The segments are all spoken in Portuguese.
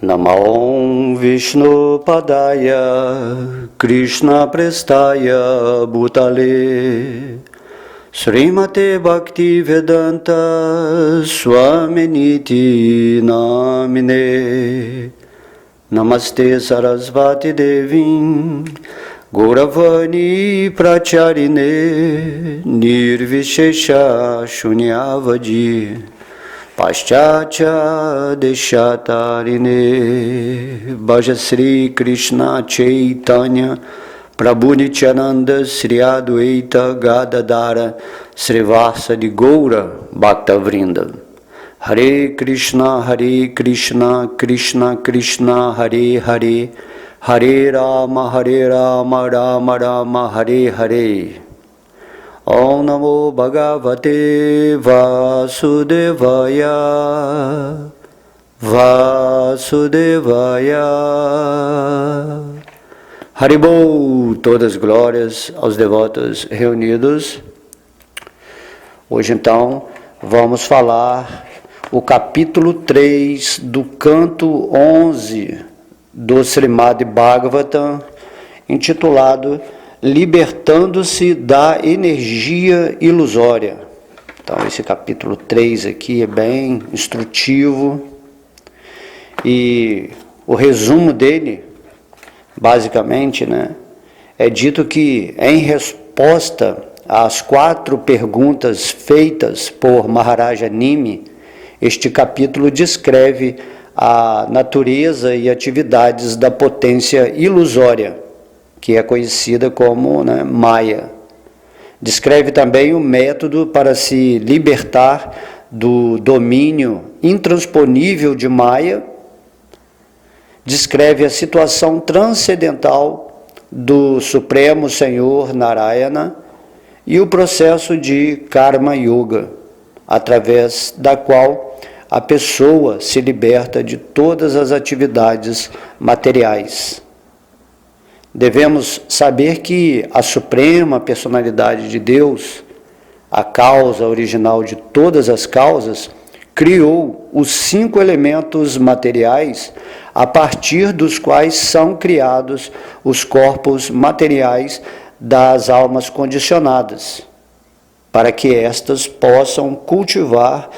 Namo Vishnu Padaya Krishna Prestaya Bhutale Srimate Bhakti Vedanta Swaminiti Namine Namaste Sarasvati Devim Gauravani Pracharine Nirvishesha Shunyavadi Paschatya Deshatarine Bhaja Sri Krishna Chaitanya Prabhu Nityananda Sri Adwaita Gadadara Srivasa Gaura Bhakta Vrinda Hare Krishna Krishna Krishna Hare Hare Hare Rama Rama Rama Hare Hare Om Namo Bhagavate Vasudevaya Haribol, todas glórias aos devotos reunidos. Hoje então vamos falar o capítulo 3 do canto 11 do Srimad Bhagavatam, intitulado Libertando-se da energia ilusória. Então esse capítulo 3 aqui é bem instrutivo e o resumo dele, basicamente, é dito que em resposta às 4 perguntas feitas por Maharaja Nimi, este capítulo descreve a natureza e atividades da potência ilusória, que é conhecida como Maya. Descreve também o método para se libertar do domínio intransponível de Maya. Descreve a situação transcendental do Supremo Senhor Narayana e o processo de Karma Yoga, através da qual a pessoa se liberta de todas as atividades materiais. Devemos saber que a Suprema Personalidade de Deus, a causa original de todas as causas, criou os 5 elementos materiais a partir dos quais são criados os corpos materiais das almas condicionadas, para que estas possam cultivar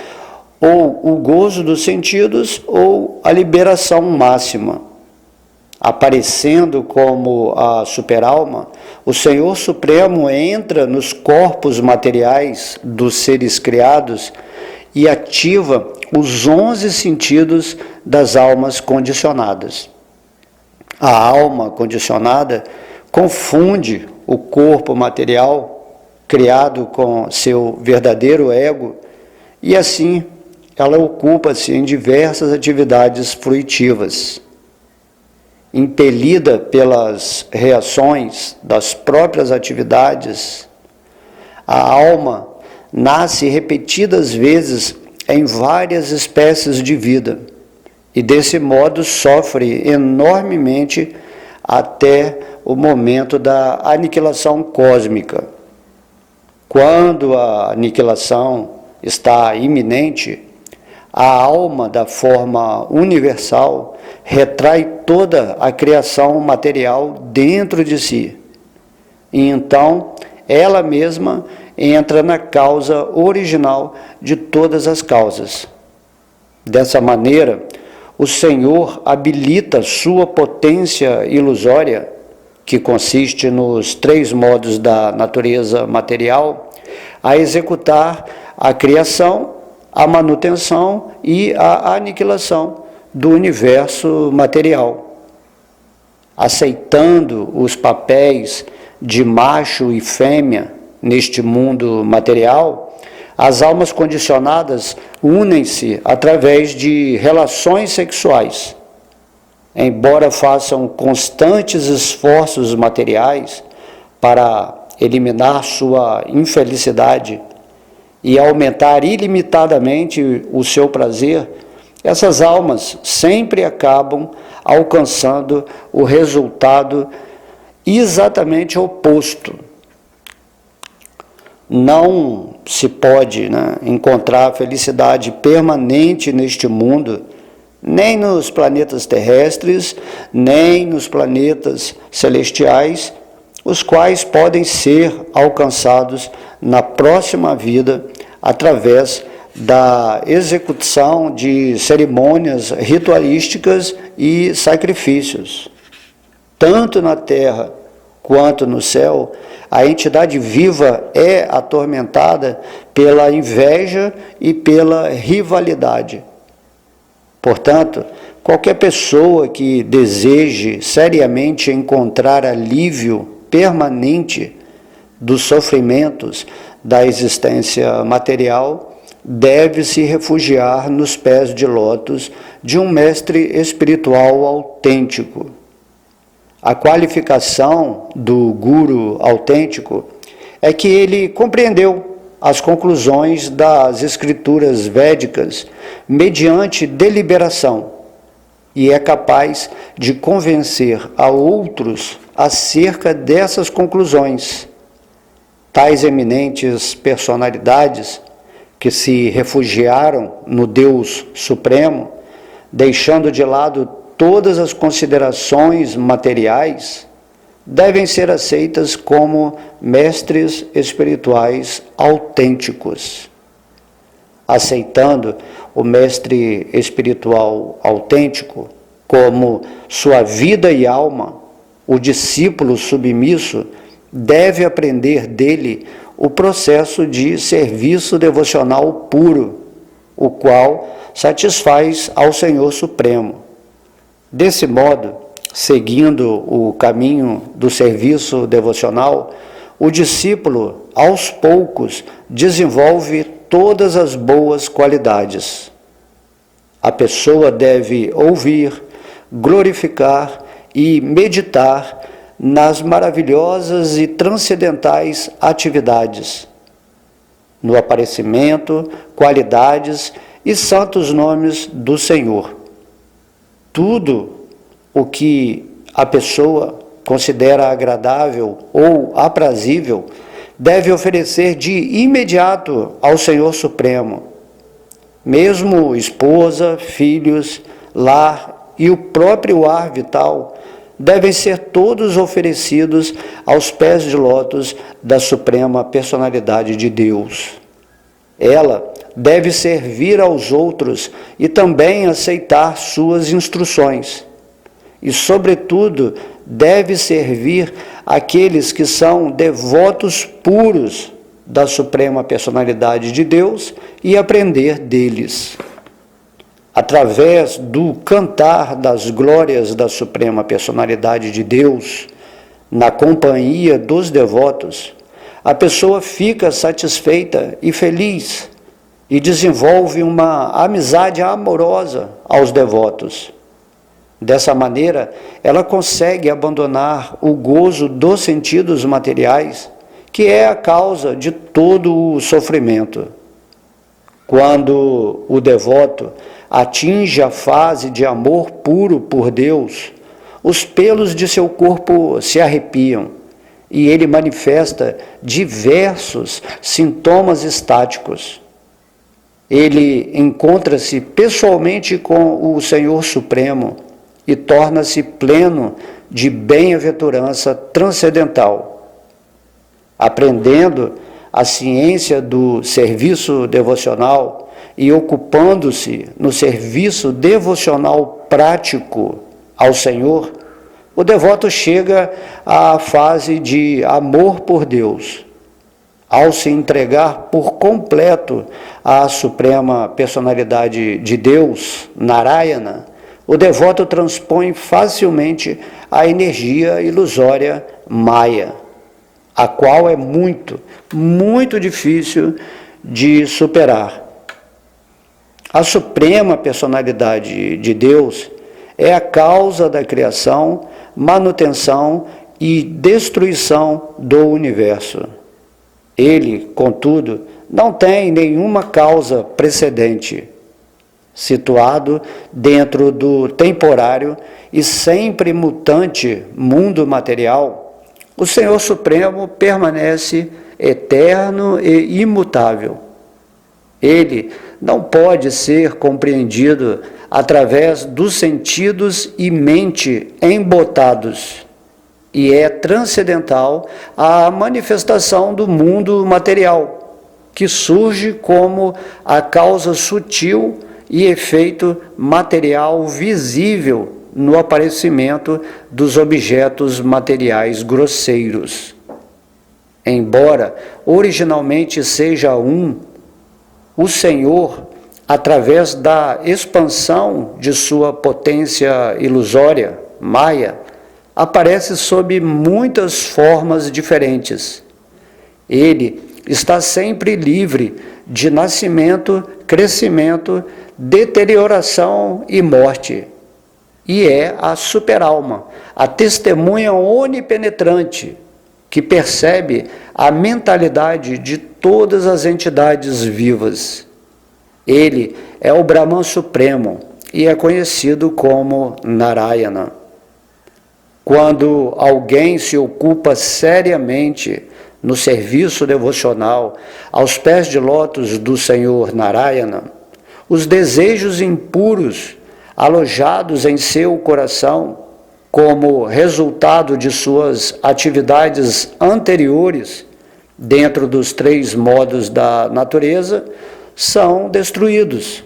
ou o gozo dos sentidos ou a liberação máxima. Aparecendo como a superalma, o Senhor Supremo entra nos corpos materiais dos seres criados e ativa os 11 sentidos das almas condicionadas. A alma condicionada confunde o corpo material criado com seu verdadeiro ego e assim ela ocupa-se em diversas atividades fruitivas. Impelida pelas reações das próprias atividades, a alma nasce repetidas vezes em várias espécies de vida e desse modo sofre enormemente até o momento da aniquilação cósmica. Quando a aniquilação está iminente, a alma da forma universal retrai toda a criação material dentro de si. E então, ela mesma entra na causa original de todas as causas. Dessa maneira, o Senhor habilita sua potência ilusória, que consiste nos 3 modos da natureza material, a executar a criação, a manutenção e a aniquilação do universo material. Aceitando os papéis de macho e fêmea neste mundo material, as almas condicionadas unem-se através de relações sexuais. Embora façam constantes esforços materiais para eliminar sua infelicidade e aumentar ilimitadamente o seu prazer, essas almas sempre acabam alcançando o resultado exatamente oposto. Não se pode encontrar felicidade permanente neste mundo nem nos planetas terrestres, nem nos planetas celestiais, os quais podem ser alcançados na próxima vida através da execução de cerimônias ritualísticas e sacrifícios. Tanto na terra quanto no céu, a entidade viva é atormentada pela inveja e pela rivalidade. Portanto, qualquer pessoa que deseje seriamente encontrar alívio permanente dos sofrimentos da existência material deve se refugiar nos pés de lótus de um mestre espiritual autêntico. A qualificação do guru autêntico é que ele compreendeu as conclusões das escrituras védicas mediante deliberação e é capaz de convencer a outros acerca dessas conclusões. Tais eminentes personalidades que se refugiaram no Deus Supremo, deixando de lado todas as considerações materiais, devem ser aceitas como mestres espirituais autênticos. Aceitando o mestre espiritual autêntico como sua vida e alma, o discípulo submisso deve aprender dele o processo de serviço devocional puro, o qual satisfaz ao Senhor Supremo. Desse modo, seguindo o caminho do serviço devocional, o discípulo, aos poucos, desenvolve todas as boas qualidades. A pessoa deve ouvir, glorificar e meditar nas maravilhosas e transcendentais atividades, no aparecimento, qualidades e santos nomes do Senhor. Tudo o que a pessoa considera agradável ou aprazível deve oferecer de imediato ao Senhor Supremo. Mesmo esposa, filhos, lar e o próprio ar vital devem ser todos oferecidos aos pés de lótus da Suprema Personalidade de Deus. Ela deve servir aos outros e também aceitar suas instruções. E, sobretudo, deve servir aqueles que são devotos puros da Suprema Personalidade de Deus e aprender deles. Através do cantar das glórias da Suprema Personalidade de Deus, na companhia dos devotos, a pessoa fica satisfeita e feliz e desenvolve uma amizade amorosa aos devotos. Dessa maneira, ela consegue abandonar o gozo dos sentidos materiais, que é a causa de todo o sofrimento. Quando o devoto atinge a fase de amor puro por Deus, os pelos de seu corpo se arrepiam e ele manifesta diversos sintomas estáticos. Ele encontra-se pessoalmente com o Senhor Supremo e torna-se pleno de bem-aventurança transcendental. Aprendendo a ciência do serviço devocional e ocupando-se no serviço devocional prático ao Senhor, o devoto chega à fase de amor por Deus. Ao se entregar por completo à Suprema Personalidade de Deus, Narayana, o devoto transpõe facilmente a energia ilusória Maya, a qual é muito, muito difícil de superar. A Suprema Personalidade de Deus é a causa da criação, manutenção e destruição do universo. Ele, contudo, não tem nenhuma causa precedente. Situado dentro do temporário e sempre mutante mundo material, o Senhor Supremo permanece eterno e imutável. Ele não pode ser compreendido através dos sentidos e mente embotados, e é transcendental à manifestação do mundo material, que surge como a causa sutil e efeito material visível no aparecimento dos objetos materiais grosseiros. Embora originalmente seja um, o Senhor, através da expansão de sua potência ilusória, Maya, aparece sob muitas formas diferentes. Ele está sempre livre de nascimento, crescimento, deterioração e morte. E é a superalma, a testemunha onipenetrante, que percebe a mentalidade de todas as entidades vivas. Ele é o Brahman Supremo e é conhecido como Narayana. Quando alguém se ocupa seriamente no serviço devocional aos pés de lótus do Senhor Narayana, os desejos impuros alojados em seu coração, como resultado de suas atividades anteriores dentro dos 3 modos da natureza, são destruídos.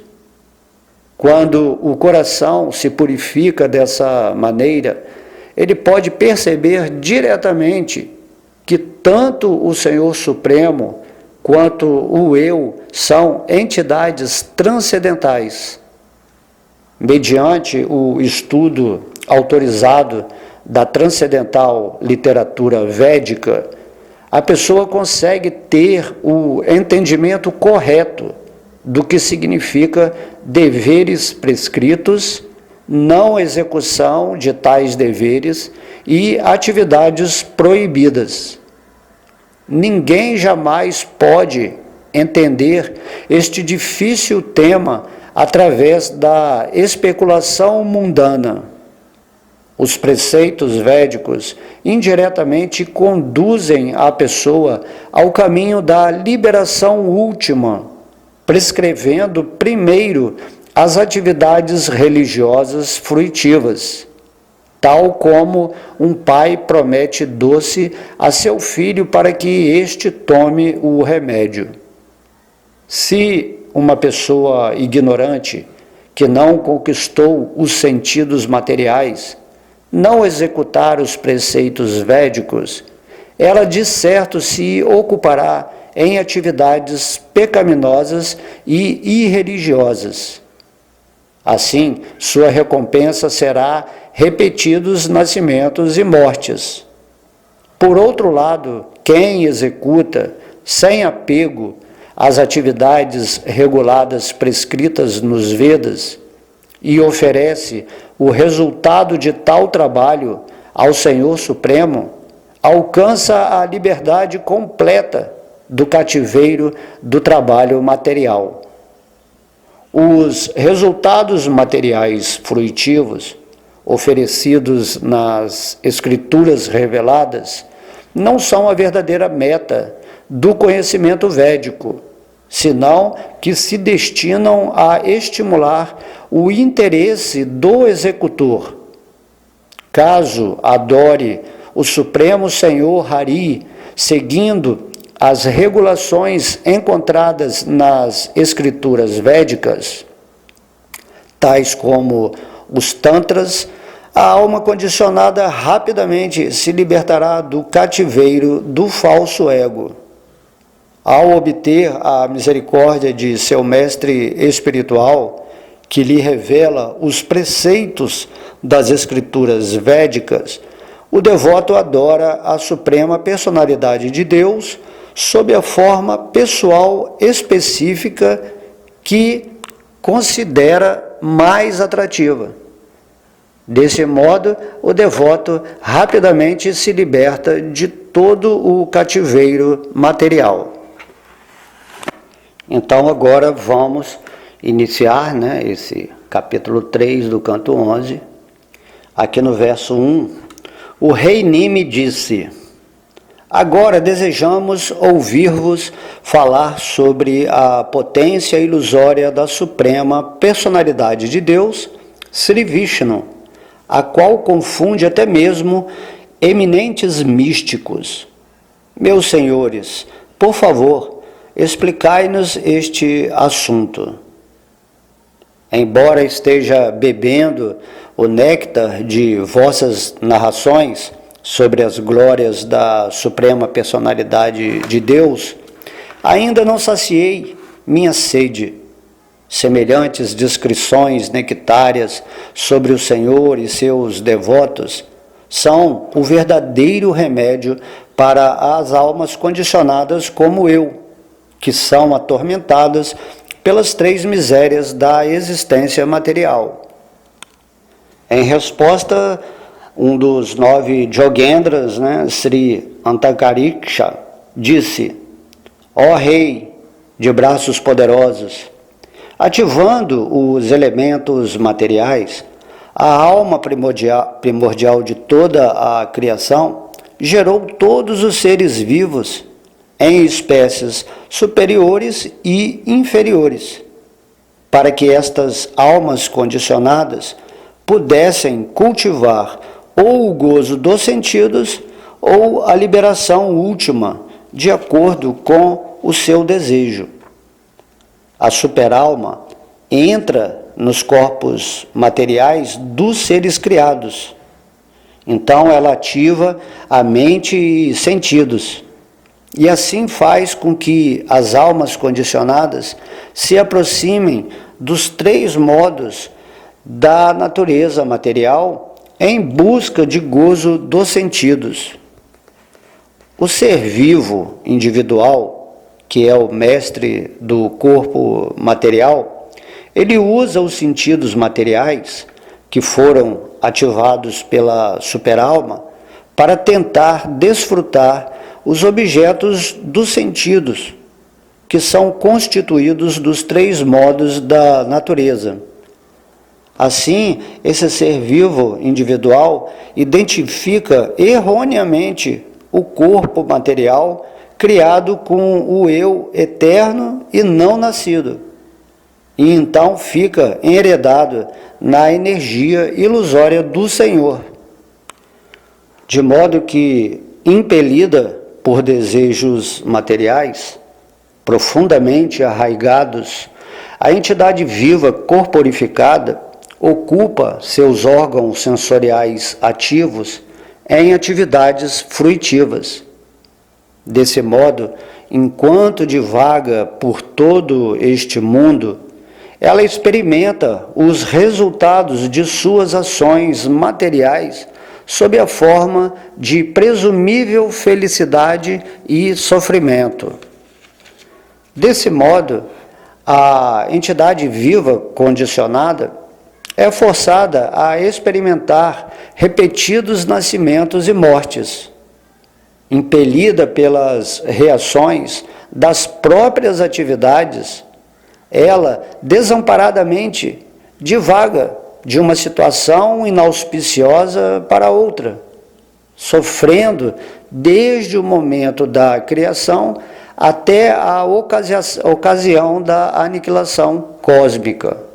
Quando o coração se purifica dessa maneira, ele pode perceber diretamente que tanto o Senhor Supremo quanto o Eu são entidades transcendentais. Mediante o estudo autorizado da transcendental literatura védica, a pessoa consegue ter o entendimento correto do que significa deveres prescritos, não execução de tais deveres e atividades proibidas. Ninguém jamais pode entender este difícil tema através da especulação mundana. Os preceitos védicos indiretamente conduzem a pessoa ao caminho da liberação última, prescrevendo primeiro as atividades religiosas fruitivas, tal como um pai promete doce a seu filho para que este tome o remédio. Se uma pessoa ignorante, que não conquistou os sentidos materiais, não executar os preceitos védicos, ela de certo se ocupará em atividades pecaminosas e irreligiosas. Assim, sua recompensa será repetidos nascimentos e mortes. Por outro lado, quem executa, sem apego, as atividades reguladas prescritas nos Vedas e oferece o resultado de tal trabalho ao Senhor Supremo, alcança a liberdade completa do cativeiro do trabalho material. Os resultados materiais fruitivos oferecidos nas Escrituras reveladas não são a verdadeira meta do conhecimento védico, senão que se destinam a estimular o interesse do executor. Caso adore o Supremo Senhor Hari, seguindo as regulações encontradas nas escrituras védicas, tais como os tantras, a alma condicionada rapidamente se libertará do cativeiro do falso ego. Ao obter a misericórdia de seu mestre espiritual, que lhe revela os preceitos das escrituras védicas, o devoto adora a suprema personalidade de Deus sob a forma pessoal específica que considera mais atrativa. Desse modo, o devoto rapidamente se liberta de todo o cativeiro material. Então, agora vamos iniciar esse capítulo 3 do canto 11. Aqui no verso 1, o rei Nimi disse: Agora desejamos ouvir-vos falar sobre a potência ilusória da Suprema Personalidade de Deus, Sri Vishnu, a qual confunde até mesmo eminentes místicos. Meus senhores, por favor, explicai-nos este assunto. Embora esteja bebendo o néctar de vossas narrações sobre as glórias da Suprema Personalidade de Deus, ainda não saciei minha sede. Semelhantes descrições nectárias sobre o Senhor e seus devotos são o verdadeiro remédio para as almas condicionadas como eu, que são atormentadas pelas três misérias da existência material. Em resposta, um dos 9 Jogendras, Sri Antakariksha, disse: ó rei de braços poderosos, ativando os elementos materiais, a alma primordial de toda a criação gerou todos os seres vivos em espécies superiores e inferiores, para que estas almas condicionadas pudessem cultivar ou o gozo dos sentidos ou a liberação última, de acordo com o seu desejo. A superalma entra nos corpos materiais dos seres criados. Então ela ativa a mente e sentidos, e assim faz com que as almas condicionadas se aproximem dos 3 modos da natureza material em busca de gozo dos sentidos. O ser vivo individual, que é o mestre do corpo material, ele usa os sentidos materiais que foram ativados pela superalma para tentar desfrutar os objetos dos sentidos, que são constituídos dos 3 modos da natureza. Assim, esse ser vivo individual identifica erroneamente o corpo material criado com o eu eterno e não nascido, e então fica enredado na energia ilusória do Senhor, de modo que, impelida por desejos materiais profundamente arraigados, a entidade viva corporificada ocupa seus órgãos sensoriais ativos em atividades fruitivas. Desse modo, enquanto divaga por todo este mundo, ela experimenta os resultados de suas ações materiais sob a forma de presumível felicidade e sofrimento. Desse modo, a entidade viva condicionada é forçada a experimentar repetidos nascimentos e mortes, impelida pelas reações das próprias atividades. Ela, desamparadamente, divaga de uma situação inauspiciosa para outra, sofrendo desde o momento da criação até a ocasião da aniquilação cósmica.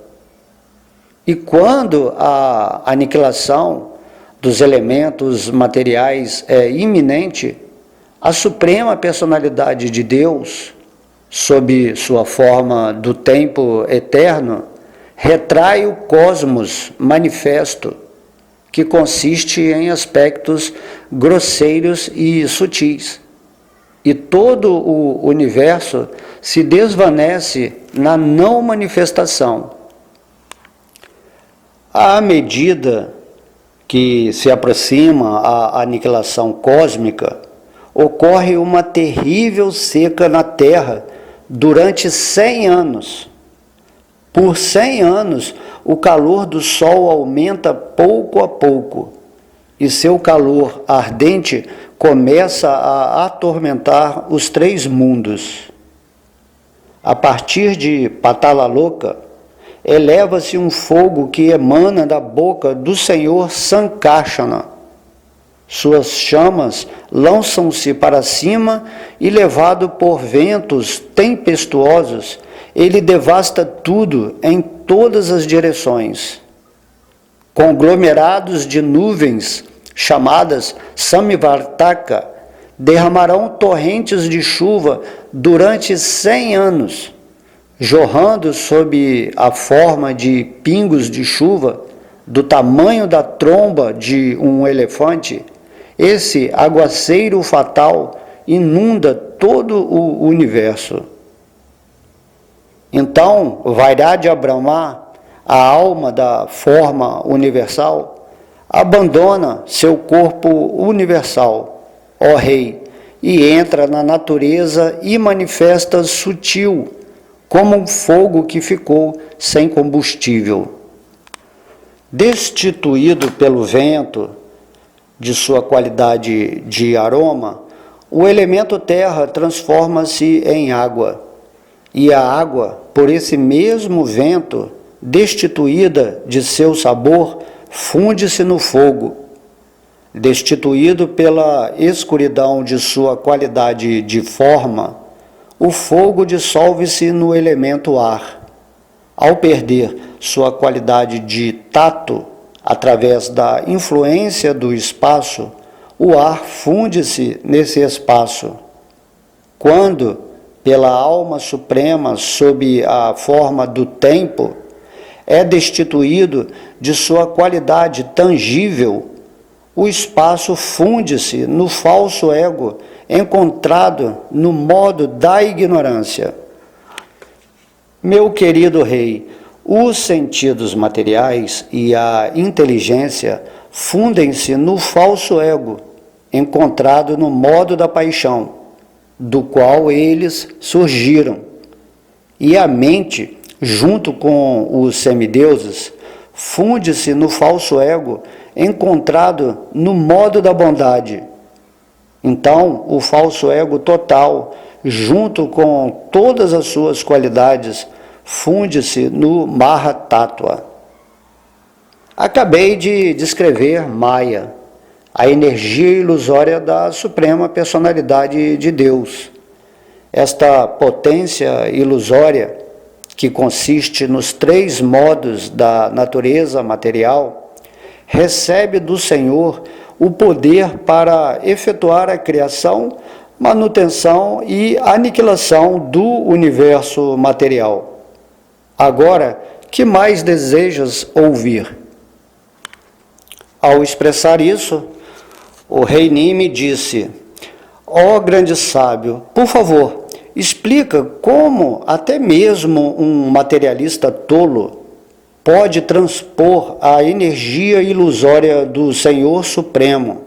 E quando a aniquilação dos elementos materiais é iminente, a Suprema Personalidade de Deus, sob sua forma do tempo eterno, retrai o cosmos manifesto, que consiste em aspectos grosseiros e sutis, e todo o universo se desvanece na não manifestação. À medida que se aproxima a aniquilação cósmica, ocorre uma terrível seca na Terra durante 100 anos. Por 100 anos, o calor do Sol aumenta pouco a pouco, e seu calor ardente começa a atormentar os 3 mundos. A partir de Patalaloka, eleva-se um fogo que emana da boca do Senhor Sankarsana, Suas chamas lançam-se para cima e, levado por ventos tempestuosos, ele devasta tudo em todas as direções. Conglomerados de nuvens, chamadas Samivartaka, derramarão torrentes de chuva durante 100 anos, jorrando sob a forma de pingos de chuva, do tamanho da tromba de um elefante. Esse aguaceiro fatal inunda todo o universo. Então, Vairagya Brahma, a alma da forma universal, abandona seu corpo universal, ó Rei, e entra na natureza e manifesta sutil, como um fogo que ficou sem combustível. Destituído pelo vento de sua qualidade de aroma, o elemento terra transforma-se em água, e a água, por esse mesmo vento, destituída de seu sabor, funde-se no fogo. Destituído pela escuridão de sua qualidade de forma, o fogo dissolve-se no elemento ar. Ao perder sua qualidade de tato, através da influência do espaço, o ar funde-se nesse espaço. Quando, pela alma suprema, sob a forma do tempo, é destituído de sua qualidade tangível, o espaço funde-se no falso ego, encontrado no modo da ignorância. Meu querido Rei, os sentidos materiais e a inteligência fundem-se no falso ego, encontrado no modo da paixão, do qual eles surgiram. E a mente, junto com os semideuses, funde-se no falso ego, encontrado no modo da bondade. Então, o falso ego total, junto com todas as suas qualidades, funde-se no Mahatattva. Acabei de descrever Maya, a energia ilusória da Suprema Personalidade de Deus. Esta potência ilusória, que consiste nos 3 modos da natureza material, recebe do Senhor o poder para efetuar a criação, manutenção e aniquilação do universo material. Agora, que mais desejas ouvir? Ao expressar isso, o rei Nime disse: ó grande sábio, por favor, explica como até mesmo um materialista tolo pode transpor a energia ilusória do Senhor Supremo,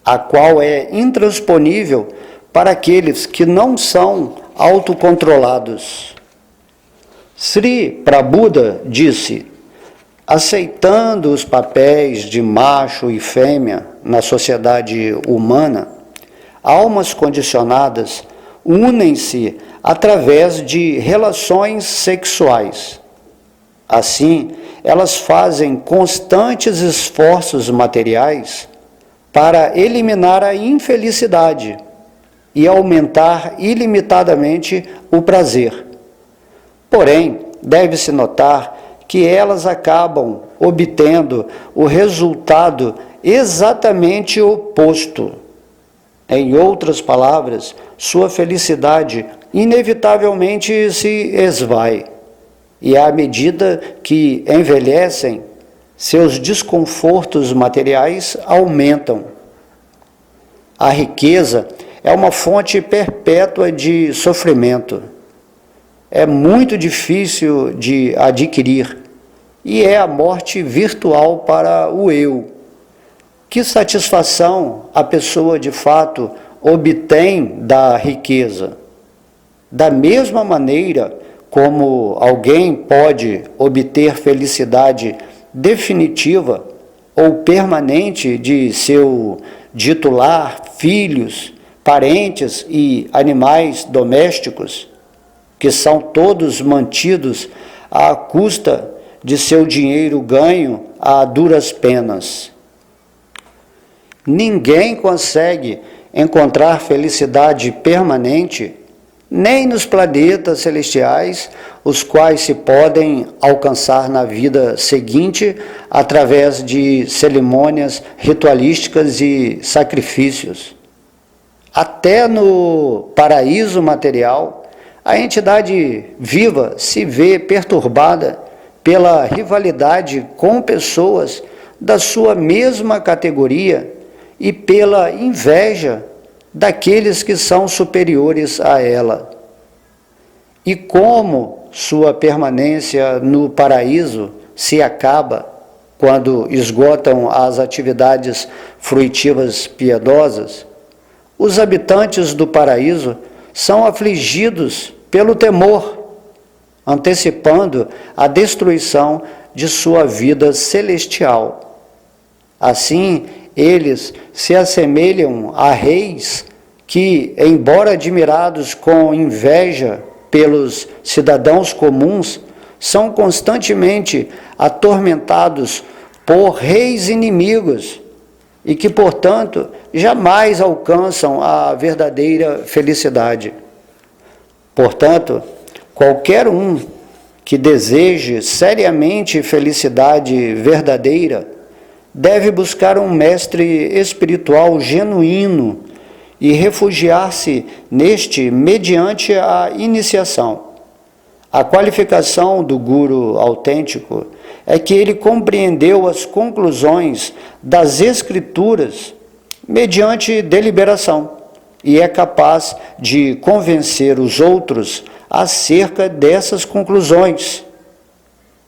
a qual é intransponível para aqueles que não são autocontrolados. Sri Prabhupada disse: aceitando os papéis de macho e fêmea na sociedade humana, almas condicionadas unem-se através de relações sexuais. Assim, elas fazem constantes esforços materiais para eliminar a infelicidade e aumentar ilimitadamente o prazer. Porém, deve-se notar que elas acabam obtendo o resultado exatamente oposto. Em outras palavras, sua felicidade inevitavelmente se esvai, e à medida que envelhecem, seus desconfortos materiais aumentam. A riqueza é uma fonte perpétua de sofrimento. É muito difícil de adquirir e é a morte virtual para o eu. Que satisfação a pessoa de fato obtém da riqueza? Da mesma maneira como alguém pode obter felicidade definitiva ou permanente de seu dito lar, filhos, parentes e animais domésticos, que são todos mantidos à custa de seu dinheiro ganho a duras penas. Ninguém consegue encontrar felicidade permanente nem nos planetas celestiais, os quais se podem alcançar na vida seguinte através de cerimônias ritualísticas e sacrifícios. Até no paraíso material, a entidade viva se vê perturbada pela rivalidade com pessoas da sua mesma categoria e pela inveja daqueles que são superiores a ela. E como sua permanência no paraíso se acaba quando esgotam as atividades fruitivas piedosas, os habitantes do paraíso são afligidos pelo temor, antecipando a destruição de sua vida celestial. Assim, eles se assemelham a reis que, embora admirados com inveja pelos cidadãos comuns, são constantemente atormentados por reis inimigos e que, portanto, jamais alcançam a verdadeira felicidade. Portanto, qualquer um que deseje seriamente felicidade verdadeira deve buscar um mestre espiritual genuíno e refugiar-se neste mediante a iniciação. A qualificação do guru autêntico é que ele compreendeu as conclusões das Escrituras mediante deliberação e é capaz de convencer os outros acerca dessas conclusões.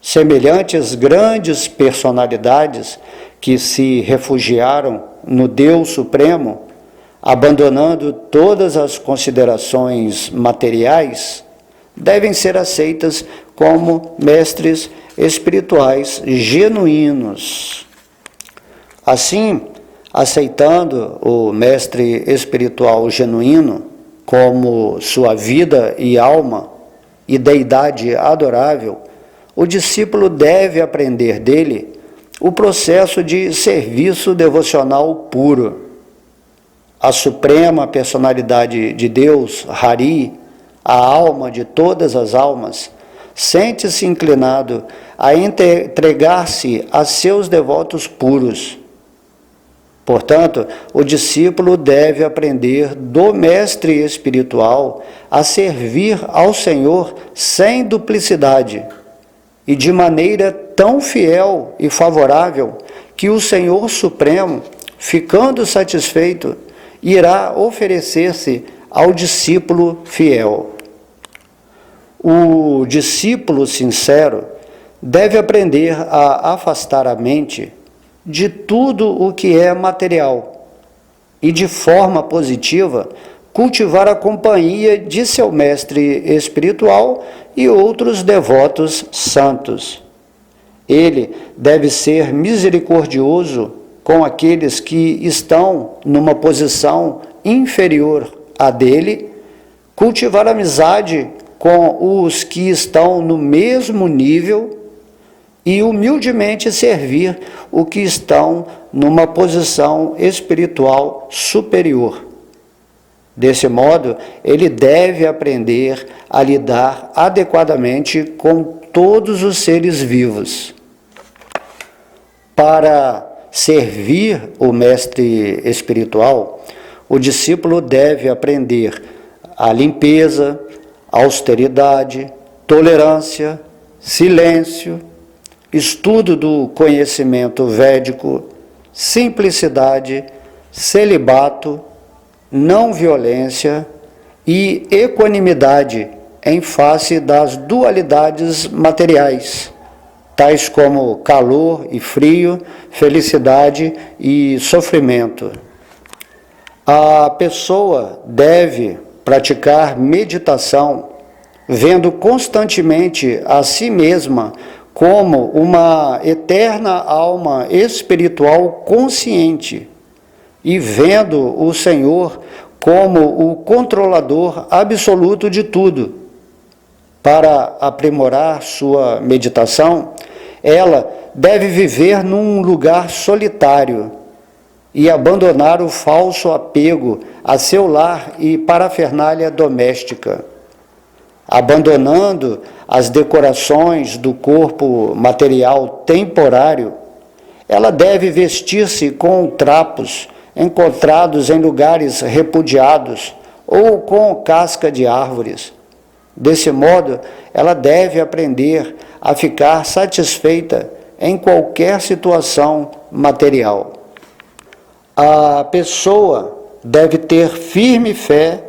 Semelhantes grandes personalidades que se refugiaram no Deus Supremo, abandonando todas as considerações materiais, devem ser aceitas como mestres espirituais genuínos. Assim, aceitando o mestre espiritual genuíno como sua vida e alma e deidade adorável, o discípulo deve aprender dele o processo de serviço devocional puro. A suprema personalidade de Deus, Hari, a alma de todas as almas, sente-se inclinado a entregar-se a seus devotos puros. Portanto, o discípulo deve aprender do mestre espiritual a servir ao Senhor sem duplicidade e de maneira tão fiel e favorável que o Senhor Supremo, ficando satisfeito, irá oferecer-se ao discípulo fiel. O discípulo sincero deve aprender a afastar a mente de tudo o que é material e, de forma positiva, cultivar a companhia de seu mestre espiritual e outros devotos santos. Ele deve ser misericordioso com aqueles que estão numa posição inferior à dele, cultivar amizade com os que estão no mesmo nível e humildemente servir os que estão numa posição espiritual superior. Desse modo, ele deve aprender a lidar adequadamente com todos os seres vivos. Para servir o mestre espiritual, o discípulo deve aprender a limpeza, austeridade, tolerância, silêncio, estudo do conhecimento védico, simplicidade, celibato, não violência e equanimidade em face das dualidades materiais, tais como calor e frio, felicidade e sofrimento. A pessoa deve praticar meditação, vendo constantemente a si mesma como uma eterna alma espiritual consciente e vendo o Senhor como o controlador absoluto de tudo. Para aprimorar sua meditação, ela deve viver num lugar solitário e abandonar o falso apego a seu lar e parafernália doméstica. Abandonando as decorações do corpo material temporário, ela deve vestir-se com trapos encontrados em lugares repudiados ou com casca de árvores. Desse modo, ela deve aprender a ficar satisfeita em qualquer situação material. A pessoa deve ter firme fé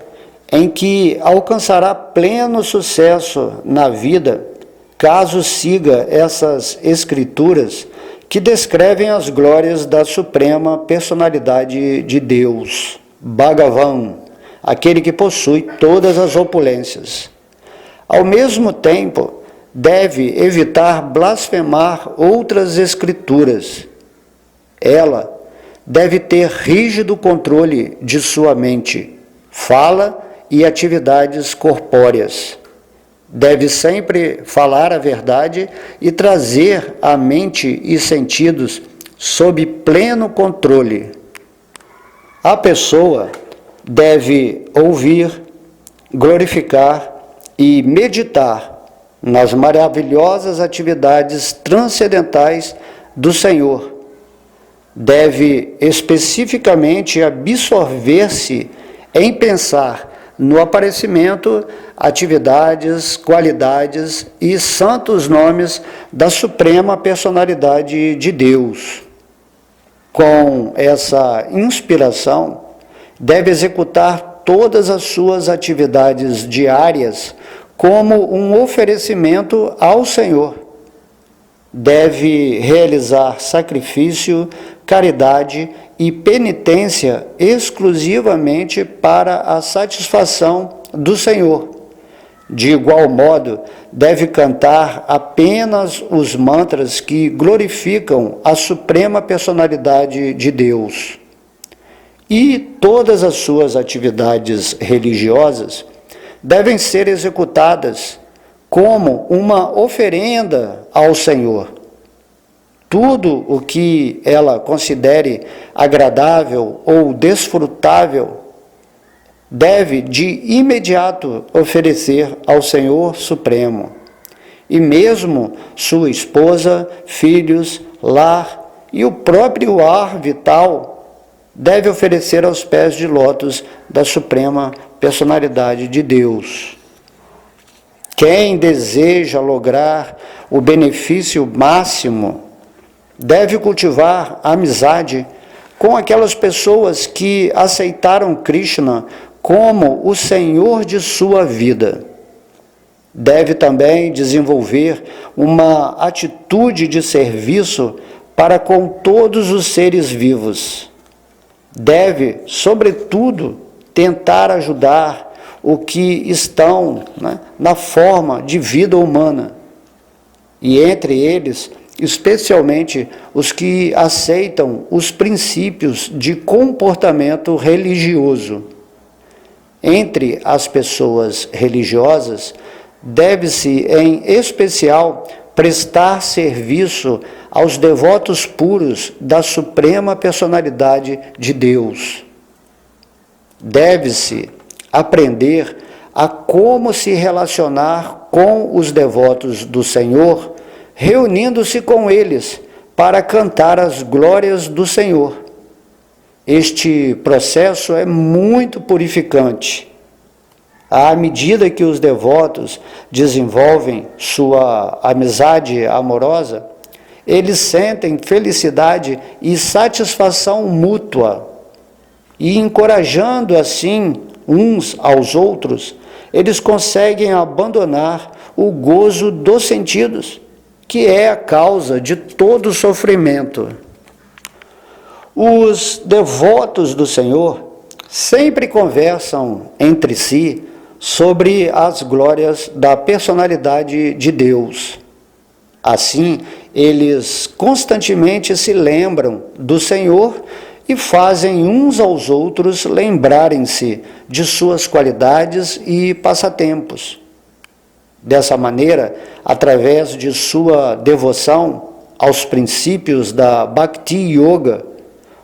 em que alcançará pleno sucesso na vida, caso siga essas escrituras que descrevem as glórias da suprema personalidade de Deus, Bhagavan, aquele que possui todas as opulências. Ao mesmo tempo, deve evitar blasfemar outras escrituras. Ela deve ter rígido controle de sua mente, fala e atividades corpóreas. Deve sempre falar a verdade e trazer a mente e sentidos sob pleno controle. A pessoa deve ouvir, glorificar e meditar nas maravilhosas atividades transcendentais do Senhor. Deve especificamente absorver-se em pensar no aparecimento, atividades, qualidades e santos nomes da Suprema Personalidade de Deus. Com essa inspiração, deve executar todas as suas atividades diárias como um oferecimento ao Senhor. Deve realizar sacrifício, caridade e penitência exclusivamente para a satisfação do Senhor. De igual modo, deve cantar apenas os mantras que glorificam a Suprema Personalidade de Deus. E todas as suas atividades religiosas devem ser executadas como uma oferenda ao Senhor. Tudo o que ela considere agradável ou desfrutável deve de imediato oferecer ao Senhor Supremo. E mesmo sua esposa, filhos, lar e o próprio ar vital deve oferecer aos pés de lótus da Suprema Personalidade de Deus. Quem deseja lograr o benefício máximo deve cultivar a amizade com aquelas pessoas que aceitaram Krishna como o Senhor de sua vida. Deve também desenvolver uma atitude de serviço para com todos os seres vivos. Deve, sobretudo, tentar ajudar o que estão na forma de vida humana, e entre eles, especialmente os que aceitam os princípios de comportamento religioso. Entre as pessoas religiosas, deve-se, em especial, prestar serviço aos devotos puros da Suprema Personalidade de Deus. Deve-se aprender a como se relacionar com os devotos do Senhor, reunindo-se com eles para cantar as glórias do Senhor. Este processo é muito purificante. À medida que os devotos desenvolvem sua amizade amorosa, eles sentem felicidade e satisfação mútua. E encorajando assim uns aos outros, eles conseguem abandonar o gozo dos sentidos, que é a causa de todo sofrimento. Os devotos do Senhor sempre conversam entre si sobre as glórias da personalidade de Deus. Assim, eles constantemente se lembram do Senhor e fazem uns aos outros lembrarem-se de suas qualidades e passatempos. Dessa maneira, através de sua devoção aos princípios da Bhakti Yoga,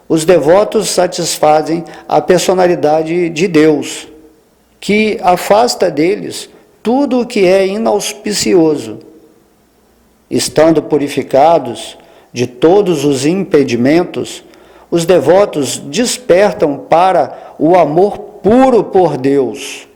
os devotos satisfazem a personalidade de Deus, que afasta deles tudo o que é inauspicioso. Estando purificados de todos os impedimentos, os devotos despertam para o amor puro por Deus.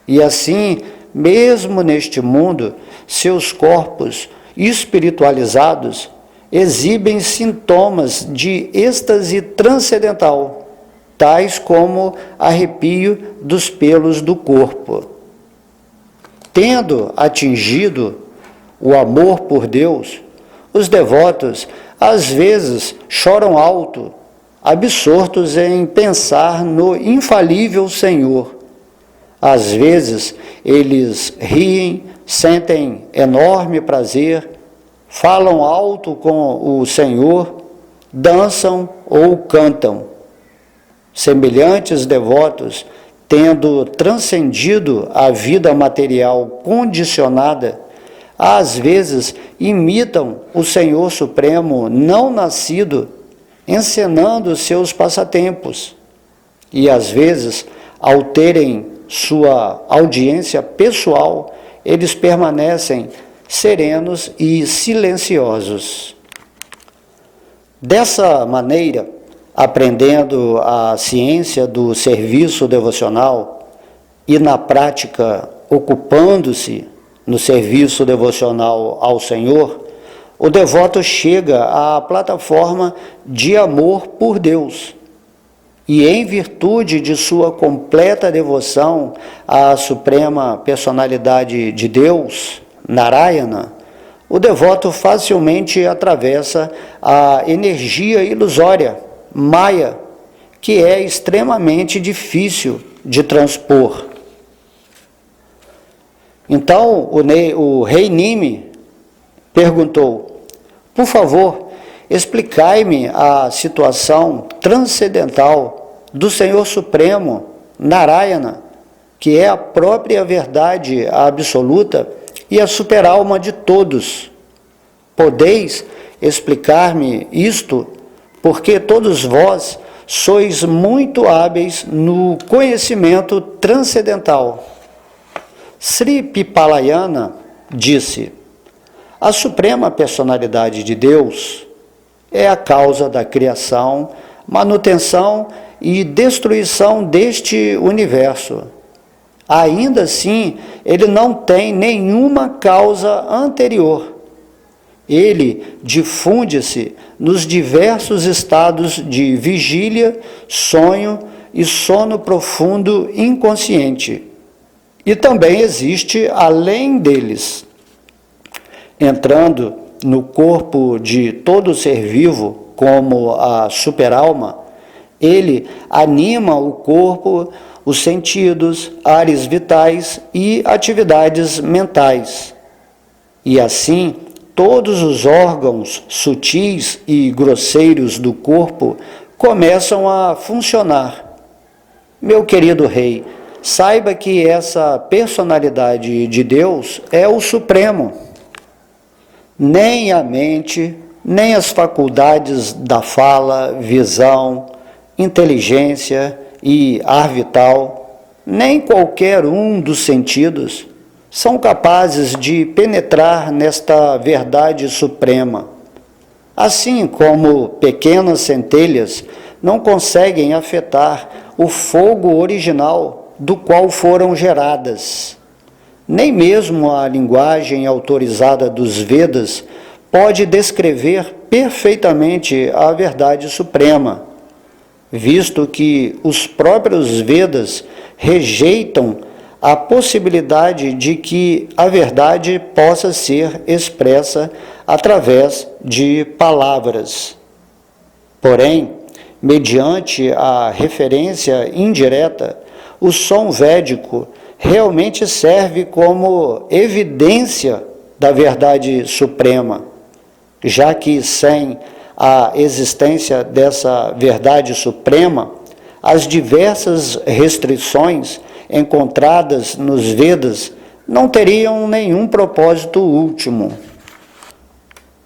E assim, mesmo neste mundo, seus corpos espiritualizados exibem sintomas de êxtase transcendental, tais como arrepio dos pelos do corpo. Tendo atingido o amor por Deus, os devotos às vezes choram alto, absortos em pensar no infalível Senhor. Às vezes eles riem, sentem enorme prazer, falam alto com o Senhor, dançam ou cantam. Semelhantes devotos, tendo transcendido a vida material condicionada, às vezes imitam o Senhor Supremo não nascido, encenando seus passatempos. E às vezes, ao terem sua audiência pessoal, eles permanecem serenos e silenciosos. Dessa maneira, aprendendo a ciência do serviço devocional e na prática ocupando-se no serviço devocional ao Senhor, o devoto chega à plataforma de amor por Deus. E em virtude de sua completa devoção à Suprema Personalidade de Deus, Narayana, o devoto facilmente atravessa a energia ilusória, Maya, que é extremamente difícil de transpor. Então, o rei Nimi perguntou: por favor, explicai-me a situação transcendental do Senhor Supremo, Narayana, que é a própria verdade absoluta e a superalma de todos. Podeis explicar-me isto, porque todos vós sois muito hábeis no conhecimento transcendental. Sri Pipalayana disse: a Suprema Personalidade de Deus é a causa da criação, manutenção e destruição deste universo. Ainda assim, ele não tem nenhuma causa anterior. Ele difunde-se nos diversos estados de vigília, sonho e sono profundo inconsciente. E também existe além deles. Entrando no corpo de todo ser vivo, como a superalma, ele anima o corpo, os sentidos, áreas vitais e atividades mentais. E assim, todos os órgãos sutis e grosseiros do corpo começam a funcionar. Meu querido rei, saiba que essa personalidade de Deus é o Supremo. Nem a mente, nem as faculdades da fala, visão, inteligência e ar vital, nem qualquer um dos sentidos são capazes de penetrar nesta verdade suprema. Assim como pequenas centelhas não conseguem afetar o fogo original do qual foram geradas. Nem mesmo a linguagem autorizada dos Vedas pode descrever perfeitamente a verdade suprema, visto que os próprios Vedas rejeitam a possibilidade de que a verdade possa ser expressa através de palavras. Porém, mediante a referência indireta, o som védico realmente serve como evidência da verdade suprema, já que sem a existência dessa verdade suprema, as diversas restrições encontradas nos Vedas não teriam nenhum propósito último.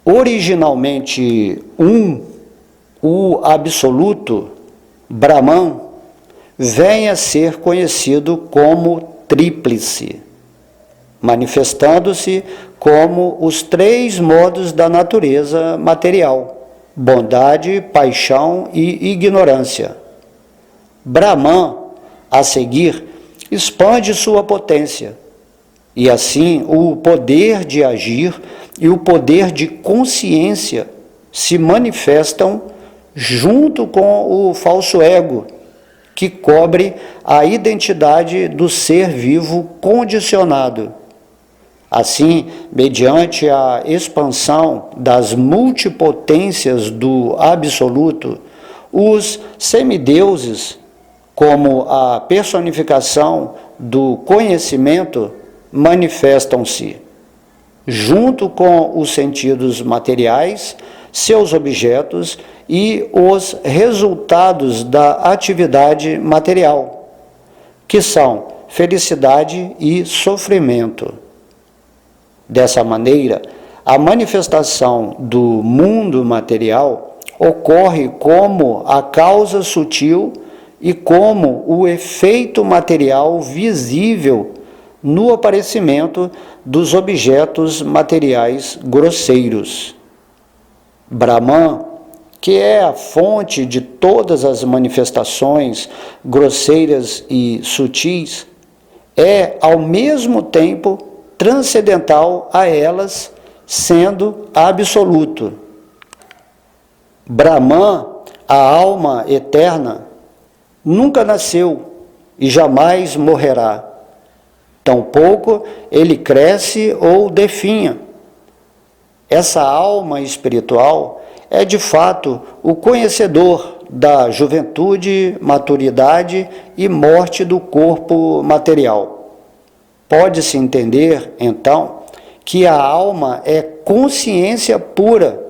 Originalmente o absoluto, Brahman, vem a ser conhecido como tríplice, manifestando-se como os três modos da natureza material: bondade, paixão e ignorância. Brahman, a seguir, expande sua potência, e assim o poder de agir e o poder de consciência se manifestam junto com o falso ego, que cobre a identidade do ser vivo condicionado. Assim, mediante a expansão das multipotências do absoluto, os semideuses, como a personificação do conhecimento, manifestam-se, junto com os sentidos materiais, seus objetos e os resultados da atividade material, que são felicidade e sofrimento. Dessa maneira, a manifestação do mundo material ocorre como a causa sutil e como o efeito material visível no aparecimento dos objetos materiais grosseiros. Brahman, que é a fonte de todas as manifestações grosseiras e sutis, é ao mesmo tempo transcendental a elas, sendo absoluto. Brahman, a alma eterna, nunca nasceu e jamais morrerá. Tampouco ele cresce ou definha. Essa alma espiritual é de fato o conhecedor da juventude, maturidade e morte do corpo material. Pode-se entender, então, que a alma é consciência pura,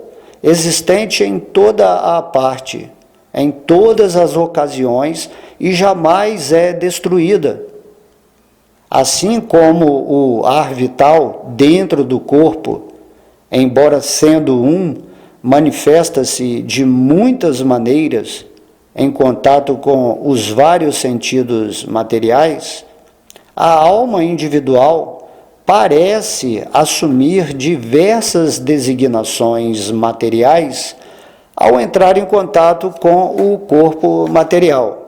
existente em toda a parte, em todas as ocasiões e jamais é destruída. Assim como o ar vital dentro do corpo, embora sendo um, manifesta-se de muitas maneiras em contato com os vários sentidos materiais, a alma individual parece assumir diversas designações materiais ao entrar em contato com o corpo material.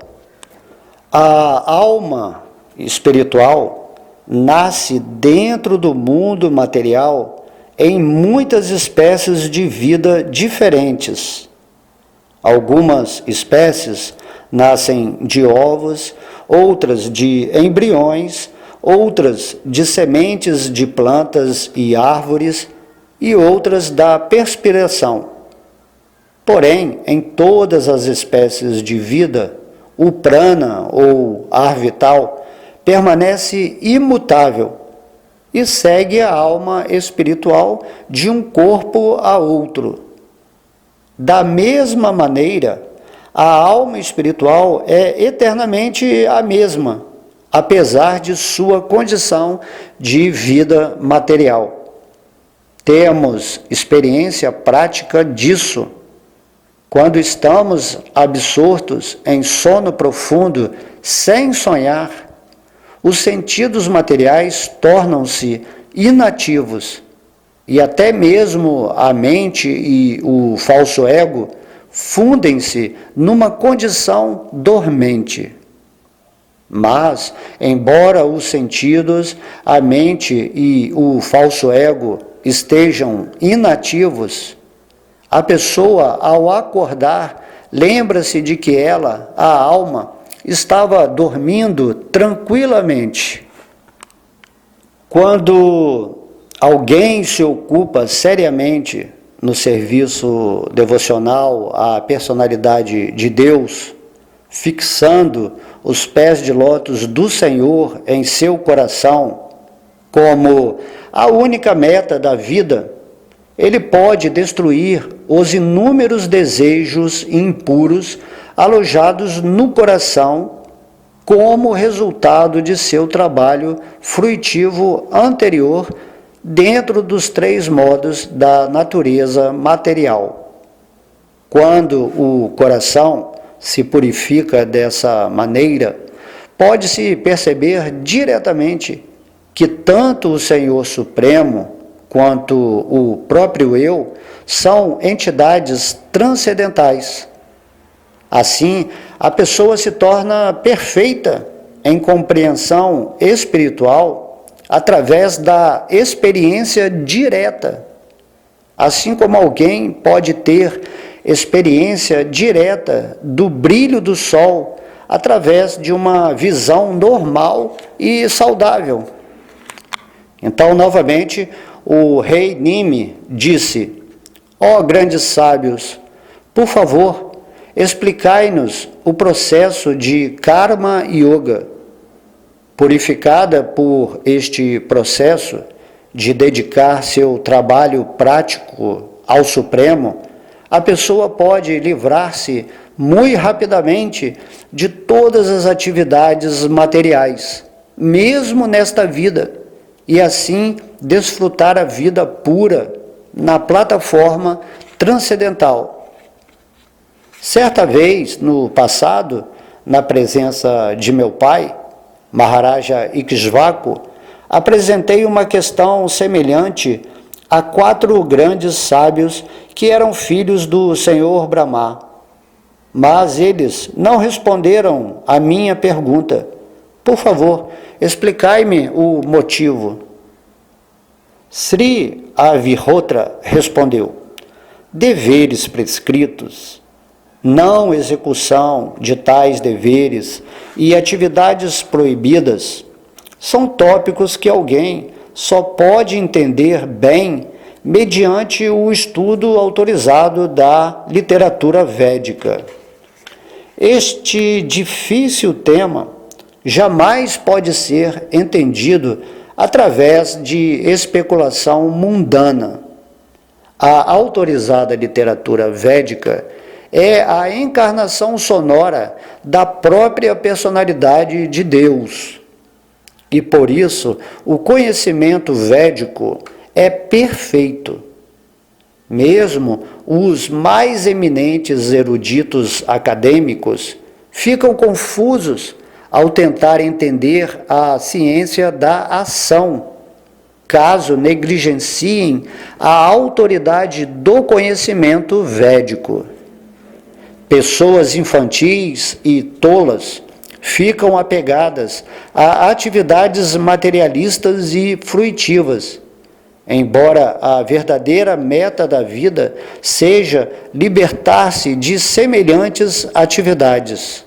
A alma espiritual nasce dentro do mundo material em muitas espécies de vida diferentes. Algumas espécies nascem de ovos, outras de embriões, outras de sementes de plantas e árvores e outras da perspiração. Porém, em todas as espécies de vida, o prana ou ar vital permanece imutável e segue a alma espiritual de um corpo a outro. Da mesma maneira, a alma espiritual é eternamente a mesma, apesar de sua condição de vida material. Temos experiência prática disso. Quando estamos absortos em sono profundo, sem sonhar, os sentidos materiais tornam-se inativos e até mesmo a mente e o falso ego fundem-se numa condição dormente. Mas, embora os sentidos, a mente e o falso ego estejam inativos, a pessoa, ao acordar, lembra-se de que ela, a alma, estava dormindo tranquilamente. Quando alguém se ocupa seriamente no serviço devocional à personalidade de Deus, fixando os pés de lótus do Senhor em seu coração como a única meta da vida, ele pode destruir os inúmeros desejos impuros alojados no coração como resultado de seu trabalho fruitivo anterior dentro dos três modos da natureza material. Quando o coração se purifica dessa maneira, pode-se perceber diretamente que tanto o Senhor Supremo quanto o próprio eu são entidades transcendentais. Assim, a pessoa se torna perfeita em compreensão espiritual através da experiência direta. Assim como alguém pode ter experiência direta do brilho do sol através de uma visão normal e saudável. Então, novamente, o rei Nime disse: ó grandes sábios, por favor, explicai-nos o processo de Karma Yoga. Purificada por este processo de dedicar seu trabalho prático ao Supremo, a pessoa pode livrar-se muito rapidamente de todas as atividades materiais, mesmo nesta vida, e assim desfrutar a vida pura na plataforma transcendental. Certa vez, no passado, na presença de meu pai, Maharaja Ikshvaku, apresentei uma questão semelhante a 4 grandes sábios que eram filhos do Senhor Brahma. Mas eles não responderam à minha pergunta. Por favor, explicai-me o motivo. Sri Avihotra respondeu: deveres prescritos, não execução de tais deveres e atividades proibidas são tópicos que alguém só pode entender bem mediante o estudo autorizado da literatura védica. Este difícil tema jamais pode ser entendido através de especulação mundana. A autorizada literatura védica é a encarnação sonora da própria personalidade de Deus. E por isso, o conhecimento védico é perfeito. Mesmo os mais eminentes eruditos acadêmicos ficam confusos ao tentar entender a ciência da ação, caso negligenciem a autoridade do conhecimento védico. Pessoas infantis e tolas ficam apegadas a atividades materialistas e fruitivas, embora a verdadeira meta da vida seja libertar-se de semelhantes atividades.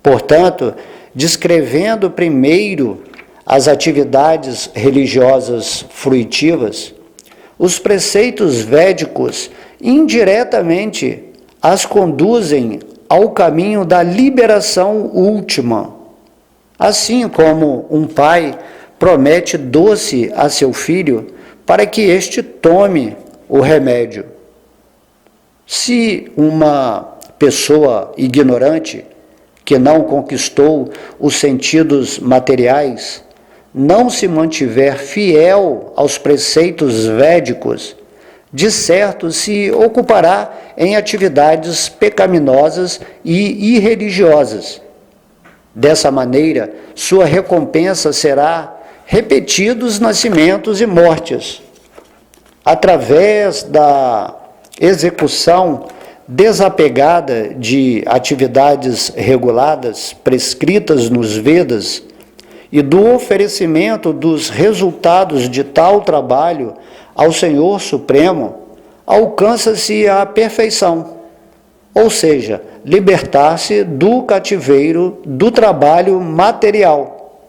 Portanto, descrevendo primeiro as atividades religiosas fruitivas, os preceitos védicos indiretamente as conduzem ao caminho da liberação última, assim como um pai promete doce a seu filho para que este tome o remédio. Se uma pessoa ignorante, que não conquistou os sentidos materiais, não se mantiver fiel aos preceitos védicos, de certo se ocupará em atividades pecaminosas e irreligiosas. Dessa maneira, sua recompensa será repetidos nascimentos e mortes. Através da execução desapegada de atividades reguladas, prescritas nos Vedas, e do oferecimento dos resultados de tal trabalho ao Senhor Supremo, alcança-se a perfeição, ou seja, libertar-se do cativeiro do trabalho material.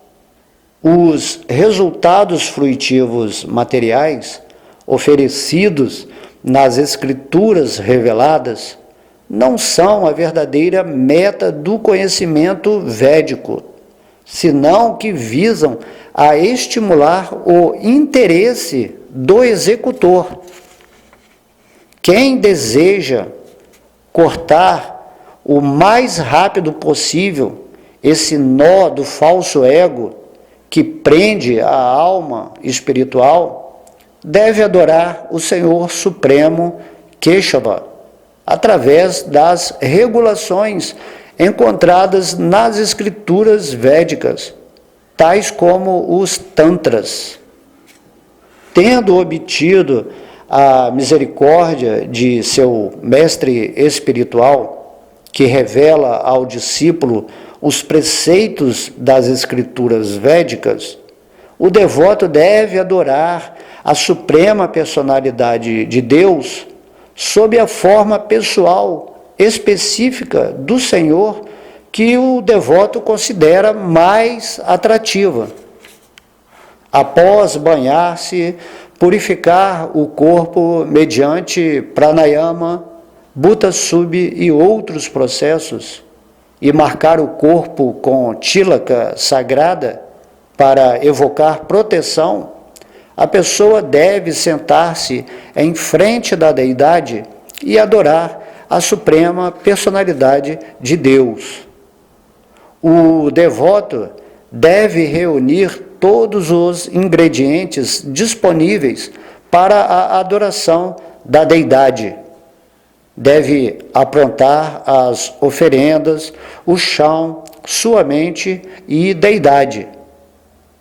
Os resultados fruitivos materiais oferecidos nas escrituras reveladas não são a verdadeira meta do conhecimento védico, senão que visam a estimular o interesse do executor. Quem deseja cortar o mais rápido possível esse nó do falso ego que prende a alma espiritual, deve adorar o Senhor Supremo Keshava através das regulações encontradas nas escrituras védicas, tais como os tantras. Tendo obtido a misericórdia de seu mestre espiritual, que revela ao discípulo os preceitos das escrituras védicas, o devoto deve adorar a suprema personalidade de Deus sob a forma pessoal específica do Senhor que o devoto considera mais atrativa. Após banhar-se, purificar o corpo mediante pranayama, bhuta sub e outros processos, e marcar o corpo com tilaka sagrada para evocar proteção, a pessoa deve sentar-se em frente da deidade e adorar a suprema personalidade de Deus. O devoto deve reunir todos os ingredientes disponíveis para a adoração da deidade. Deve aprontar as oferendas, o chão, sua mente e deidade.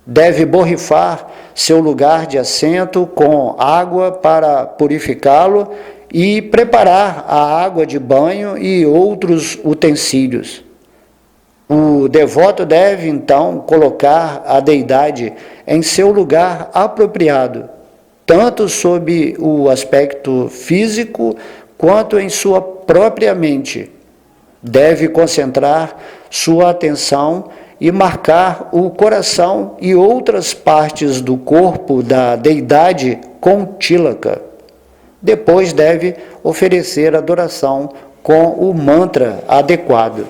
Deve borrifar seu lugar de assento com água para purificá-lo e preparar a água de banho e outros utensílios. O devoto deve, então, colocar a deidade em seu lugar apropriado, tanto sob o aspecto físico quanto em sua própria mente. Deve concentrar sua atenção e marcar o coração e outras partes do corpo da deidade com tilaka. Depois deve oferecer adoração com o mantra adequado.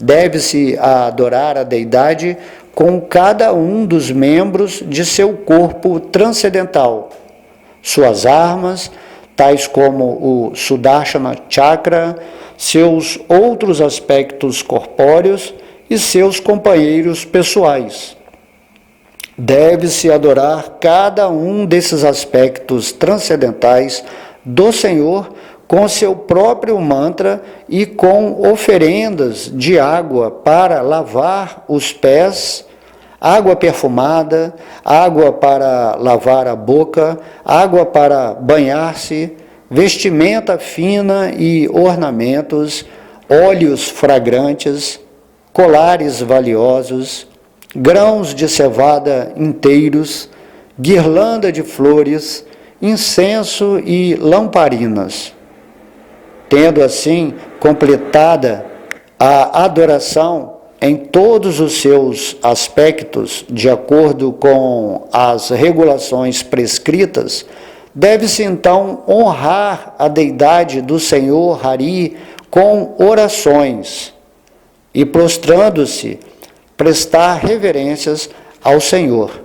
Deve-se adorar a deidade com cada um dos membros de seu corpo transcendental, suas armas, tais como o Sudarshana Chakra, seus outros aspectos corpóreos e seus companheiros pessoais. Deve-se adorar cada um desses aspectos transcendentais do Senhor com seu próprio mantra e com oferendas de água para lavar os pés, água perfumada, água para lavar a boca, água para banhar-se, vestimenta fina e ornamentos, óleos fragrantes, colares valiosos, grãos de cevada inteiros, guirlanda de flores, incenso e lamparinas. Tendo assim completada a adoração em todos os seus aspectos, de acordo com as regulações prescritas, deve-se então honrar a deidade do Senhor Hari com orações e, prostrando-se, prestar reverências ao Senhor.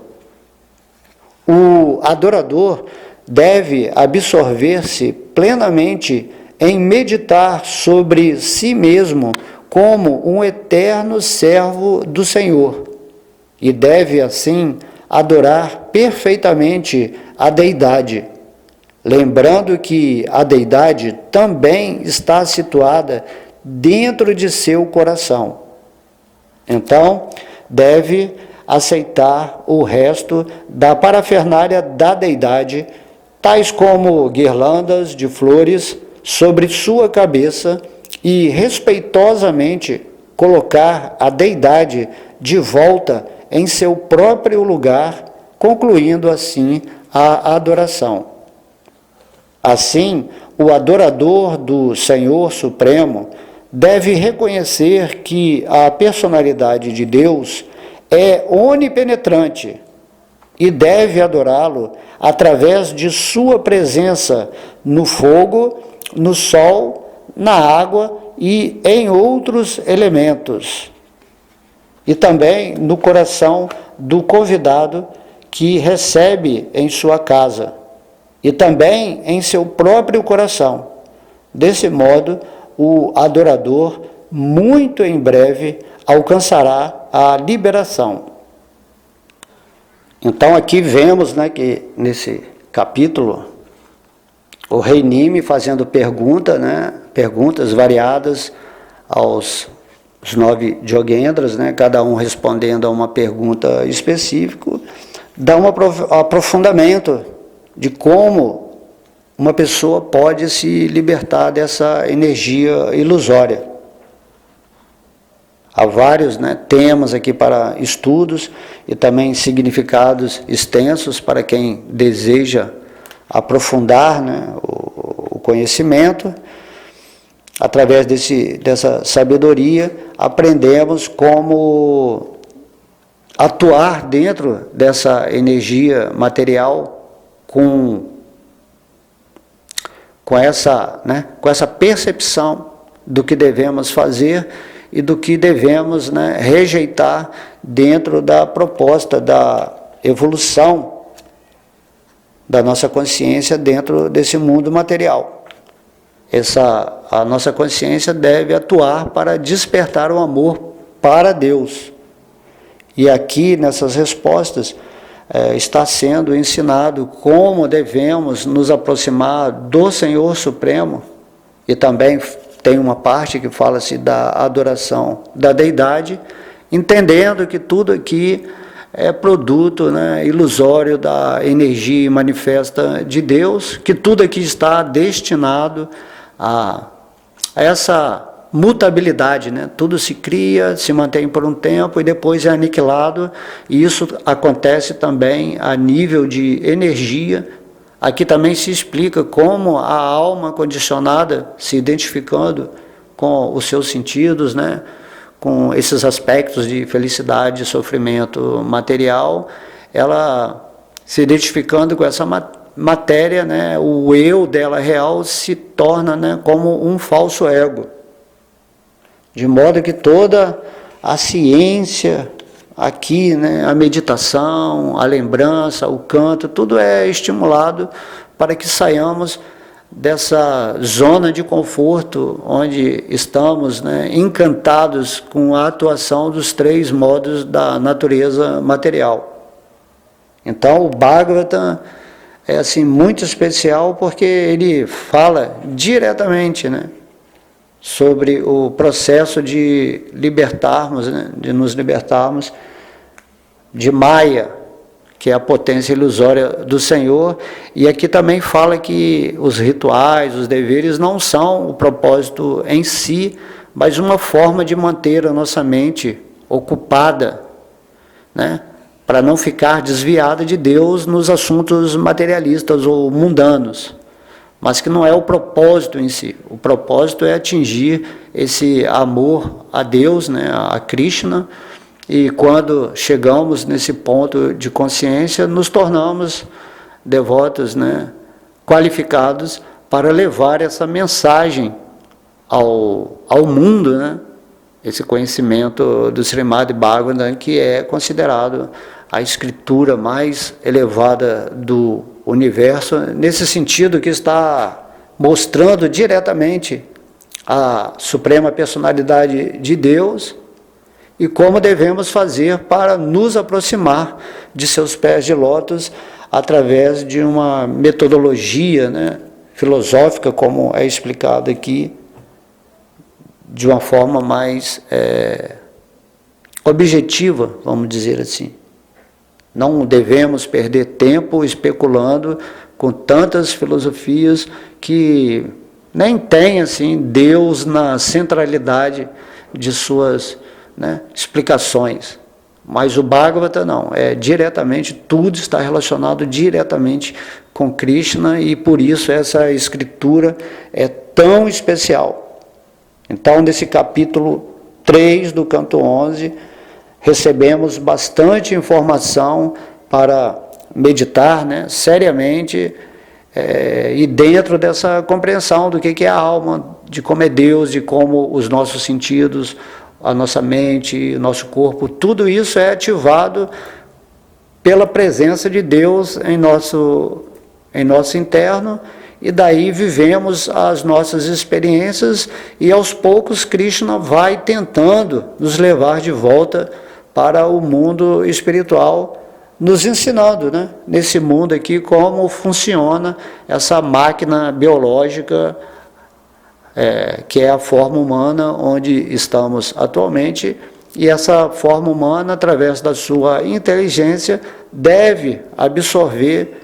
O adorador deve absorver-se plenamente em meditar sobre si mesmo como um eterno servo do Senhor, e deve, assim, adorar perfeitamente a deidade, lembrando que a deidade também está situada dentro de seu coração. Então, deve aceitar o resto da parafernália da deidade, tais como guirlandas de flores sobre sua cabeça, e respeitosamente colocar a deidade de volta em seu próprio lugar, concluindo assim a adoração. Assim, o adorador do Senhor Supremo deve reconhecer que a personalidade de Deus é onipenetrante e deve adorá-lo através de sua presença no fogo, no sol, na água e em outros elementos, e também no coração do convidado que recebe em sua casa, e também em seu próprio coração. Desse modo, o adorador, muito em breve, alcançará a liberação. Então, aqui vemos, que nesse capítulo, o rei Nime fazendo perguntas variadas aos os 9 Yogendras, cada um respondendo a uma pergunta específica, dá um aprofundamento de como uma pessoa pode se libertar dessa energia ilusória. Há vários temas aqui para estudos e também significados extensos para quem deseja aprofundar o conhecimento. Através dessa sabedoria, aprendemos como atuar dentro dessa energia material com essa percepção do que devemos fazer e do que devemos rejeitar dentro da proposta da evolução da nossa consciência dentro desse mundo material. A nossa consciência deve atuar para despertar o amor para Deus. E aqui, nessas respostas, está sendo ensinado como devemos nos aproximar do Senhor Supremo, e também tem uma parte que fala-se da adoração da Deidade, entendendo que tudo aqui é produto ilusório da energia manifesta de Deus, que tudo aqui está destinado a essa mutabilidade, tudo se cria, se mantém por um tempo e depois é aniquilado, e isso acontece também a nível de energia. Aqui também se explica como a alma condicionada, se identificando com os seus sentidos, com esses aspectos de felicidade e sofrimento material, ela se identificando com essa matéria, o eu dela real se torna como um falso ego. De modo que toda a ciência aqui, a meditação, a lembrança, o canto, tudo é estimulado para que saiamos dessa zona de conforto onde estamos encantados com a atuação dos 3 modos da natureza material. Então o Bhagavatam é assim muito especial porque ele fala diretamente sobre o processo de libertarmos, de nos libertarmos de Maya, que é a potência ilusória do Senhor. E aqui também fala que os rituais, os deveres não são o propósito em si, mas uma forma de manter a nossa mente ocupada, para não ficar desviada de Deus nos assuntos materialistas ou mundanos, mas que não é o propósito em si. O propósito é atingir esse amor a Deus, a Krishna, e quando chegamos nesse ponto de consciência, nos tornamos devotos, qualificados para levar essa mensagem ao mundo, esse conhecimento do Srimad Bhagavatam, que é considerado a escritura mais elevada do universo, nesse sentido que está mostrando diretamente a suprema personalidade de Deus e como devemos fazer para nos aproximar de seus pés de lótus através de uma metodologia filosófica, como é explicado aqui, de uma forma mais objetiva, vamos dizer assim. Não devemos perder tempo especulando com tantas filosofias que nem têm assim, Deus na centralidade de suas explicações. Mas o Bhagavata não, tudo está relacionado diretamente com Krishna e por isso essa escritura é tão especial. Então, nesse capítulo 3 do canto 11, recebemos bastante informação para meditar seriamente e dentro dessa compreensão do que é a alma, de como é Deus, de como os nossos sentidos, a nossa mente, o nosso corpo, tudo isso é ativado pela presença de Deus em nosso interno, e daí vivemos as nossas experiências e aos poucos Krishna vai tentando nos levar de volta para o mundo espiritual, nos ensinando, né, nesse mundo aqui, como funciona essa máquina biológica, que é a forma humana onde estamos atualmente, e essa forma humana, através da sua inteligência, deve absorver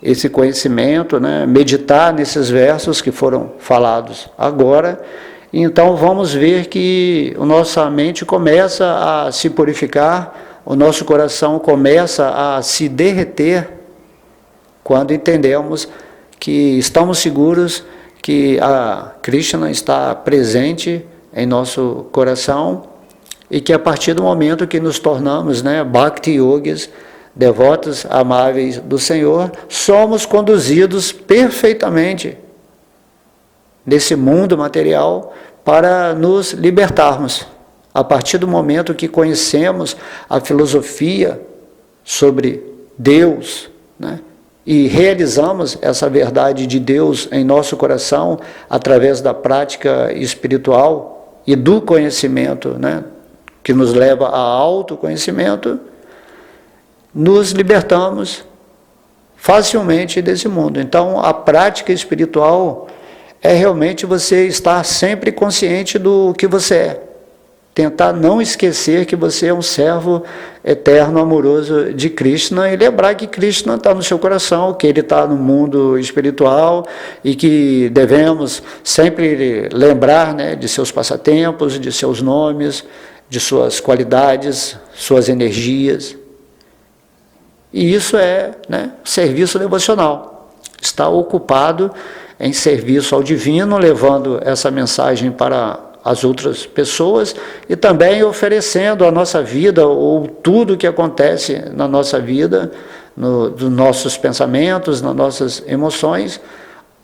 esse conhecimento, né, meditar nesses versos que foram falados agora. Então vamos ver que a nossa mente começa a se purificar, o nosso coração começa a se derreter quando entendemos que estamos seguros que a Krishna está presente em nosso coração e que a partir do momento que nos tornamos, né, Bhakti Yogis, devotos amáveis do Senhor, somos conduzidos perfeitamente nesse mundo material para nos libertarmos. A partir do momento que conhecemos a filosofia sobre Deus, né, e realizamos essa verdade de Deus em nosso coração através da prática espiritual e do conhecimento, né, que nos leva a autoconhecimento, nos libertamos facilmente desse mundo. Então, a prática espiritual é realmente você estar sempre consciente do que você é. Tentar não esquecer que você é um servo eterno, amoroso de Krishna, e lembrar que Krishna está no seu coração, que ele está no mundo espiritual, e que devemos sempre lembrar, né, de seus passatempos, de seus nomes, de suas qualidades, suas energias. E isso é, né, serviço devocional. Está ocupado em serviço ao divino, levando essa mensagem para as outras pessoas e também oferecendo a nossa vida, ou tudo que acontece na nossa vida, dos nossos pensamentos, nas nossas emoções,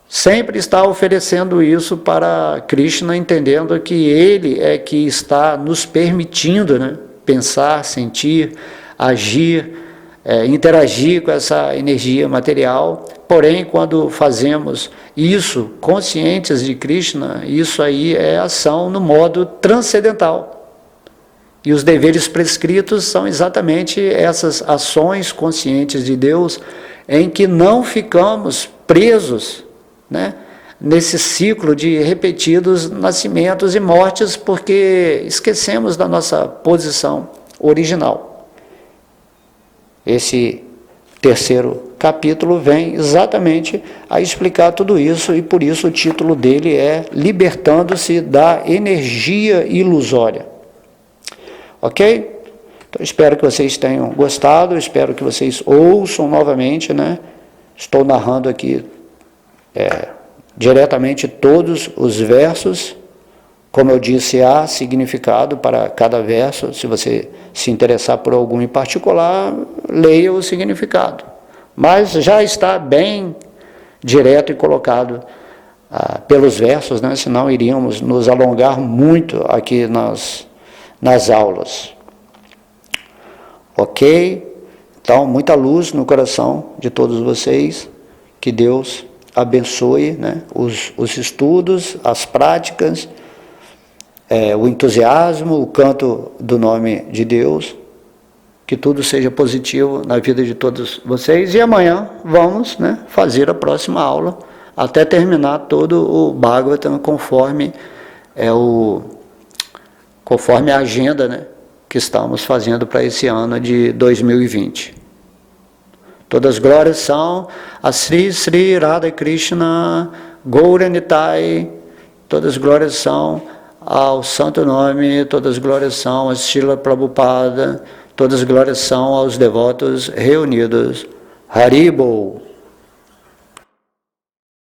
sempre está oferecendo isso para Krishna, entendendo que ele é que está nos permitindo, né, pensar, sentir, agir, interagir com essa energia material. Porém, quando fazemos isso conscientes de Krishna, isso aí é ação no modo transcendental. E os deveres prescritos são exatamente essas ações conscientes de Deus, em que não ficamos presos, né, nesse ciclo de repetidos nascimentos e mortes, porque esquecemos da nossa posição original. Esse terceiro capítulo vem exatamente a explicar tudo isso, e por isso o título dele é Libertando-se da Energia Ilusória. Ok? Então espero que vocês tenham gostado, espero que vocês ouçam novamente, né? Estou narrando aqui diretamente todos os versos. Como eu disse, há significado para cada verso. Se você se interessar por algum em particular, leia o significado. Mas já está bem direto e colocado pelos versos, né? Senão iríamos nos alongar muito aqui nas aulas. Ok? Então, muita luz no coração de todos vocês. Que Deus abençoe, né, os estudos, as práticas, o entusiasmo, o canto do nome de Deus, que tudo seja positivo na vida de todos vocês. E amanhã vamos, né, fazer a próxima aula, até terminar todo o Bhagavatam conforme a agenda, né, que estamos fazendo para esse ano de 2020. Todas as glórias são a Sri Sri Radha Krishna Gauranitai, todas as glórias são ao santo nome, todas as glórias são a Srila Prabhupada, todas as glórias são aos devotos reunidos. Haribol.